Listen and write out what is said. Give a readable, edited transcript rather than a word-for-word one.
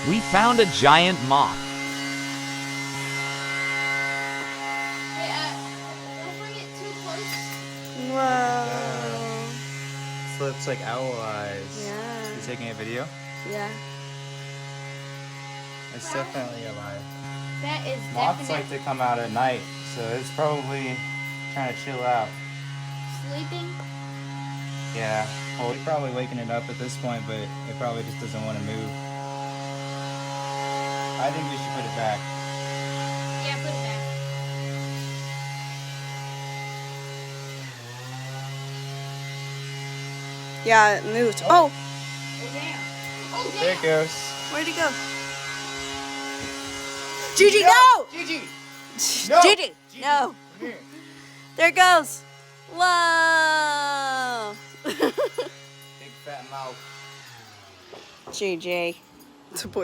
We found a giant moth. Hey, don't bring it too close. Whoa. This looks like owl eyes. Yeah. You taking a video? Yeah. It's definitely alive. That is Moths definitely like to come out at night, so it's probably trying to chill out. sleeping. Yeah. Well, we're probably waking it up at this point, but it probably just doesn't want to move. I think we should put it back. Yeah, put it back. Yeah, it moved. Oh, Oh damn. Oh damn. There it goes. where'd it go? Gigi, no! Gigi! Gigi, no. Come here. There it goes. Whoa. Big fat mouth. Gigi. It's a boy.